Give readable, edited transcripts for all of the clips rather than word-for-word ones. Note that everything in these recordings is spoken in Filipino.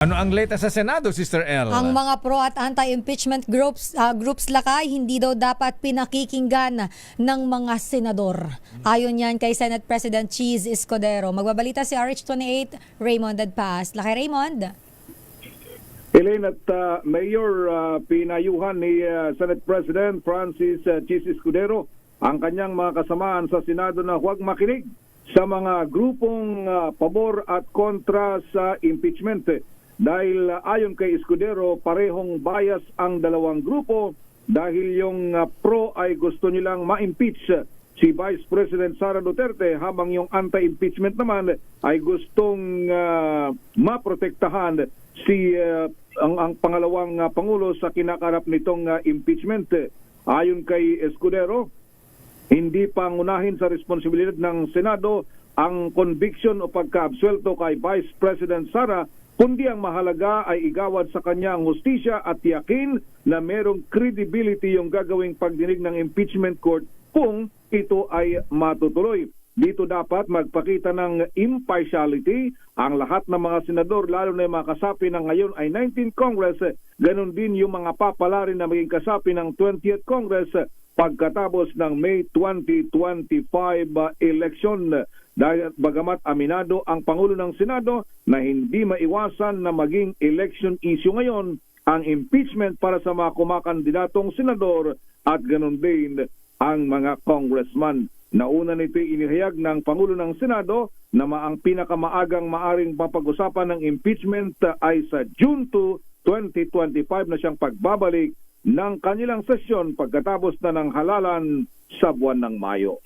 Ano ang latest sa Senado, Sister L? Ang mga pro at anti-impeachment groups lakay hindi daw dapat pinakikinggan ng mga senador. Ayon yan kay Senate President Cheese Escudero. Magbabalita si RH28, Raymond Dadpas. Lakay Raymond. Elaine at Mayor, pinayuhan ni Senate President Francis Cheese Escudero ang kanyang mga kasamaan sa Senado na huwag makinig sa mga grupong pabor at kontra sa impeachment. Dahil ayon kay Escudero, parehong bias ang dalawang grupo dahil yung pro ay gusto nilang ma-impeach si Vice President Sara Duterte habang yung anti-impeachment naman ay gustong maprotektahan si ang pangalawang Pangulo sa kinakarap nitong impeachment. Ayon kay Escudero, hindi pangunahin sa responsibilidad ng Senado ang conviction o pagka-absuelto kay Vice President Sara, kundi ang mahalaga ay igawad sa kanya ang hustisya at yakin na merong credibility yung gagawing pagdinig ng impeachment court kung ito ay matutuloy. Dito dapat magpakita ng impartiality ang lahat ng mga senador, lalo na yung mga kasapi ng ngayon ay 19th Congress, ganun din yung mga papalarin na maging kasapi ng 20th Congress pagkatapos ng May 2025 election. Dahil bagamat aminado ang Pangulo ng Senado na hindi maiwasan na maging election issue ngayon ang impeachment para sa mga kumakandidatong senador at ganun din ang mga congressman. Nauna nito inihayag ng Pangulo ng Senado na ang pinakamaagang maaring mapag-usapan ng impeachment ay sa June 2, 2025 na siyang pagbabalik ng kanilang sesyon pagkatapos na ng halalan sa buwan ng Mayo.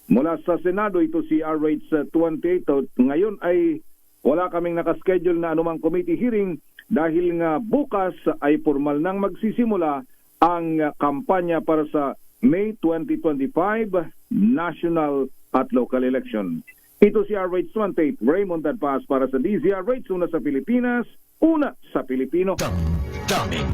Mula sa Senado, ito si RH28. Ngayon ay wala kaming nakaschedule na anumang committee hearing dahil nga bukas ay formal nang magsisimula ang kampanya para sa May 2025 national at local election. Ito si RH28, Raymond Dadpas para sa DZRH, una sa Pilipinas, una sa Pilipino. Daming